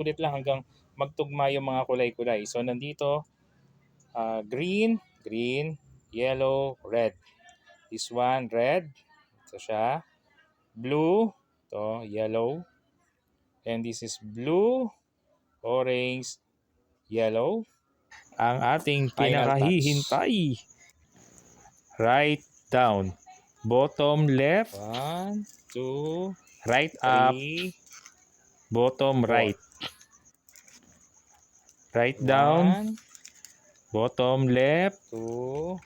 ulit lang hanggang magtugma yung mga kulay-kulay. So nandito, green, green, yellow, red. This one, red. Ito siya. Blue, ito, yellow. And this is blue, orange, yellow. Ang ating Final touch. pinakahihintay. Right down. Bottom left. 1, 2, Right up. 3, Bottom 4. right. Right down. 1, Bottom left. 2,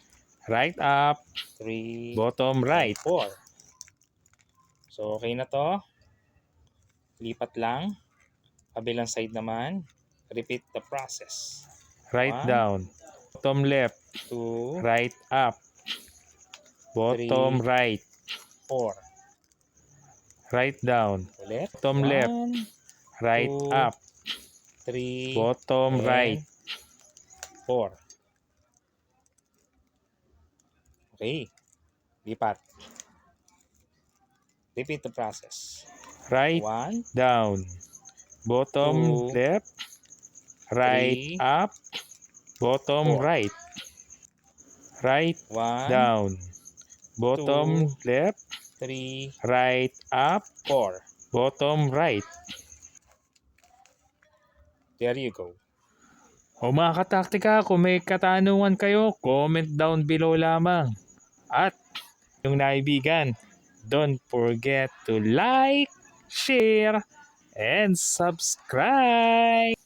Right up. 3, Bottom right. 4. So, okay na to. Lipat lang. Kabilang side naman. Repeat the process. Right 1, down. Bottom left. 2, Right up. Bottom 3, right. 4. Right down. Ulit. Bottom left. 1, Right 2, up. 3, Bottom and right. 4. Okay. Lipat. Repeat the process. Right 1, down. Bottom 2, left. Right 3, up. Bottom 4. right. Right 1, down. Bottom 2, left. 3, Right up. 4. Bottom right. There you go. O mga kataktika, kung may katanungan kayo, comment down below lamang. At yung naibigan, don't forget to like, share, and subscribe!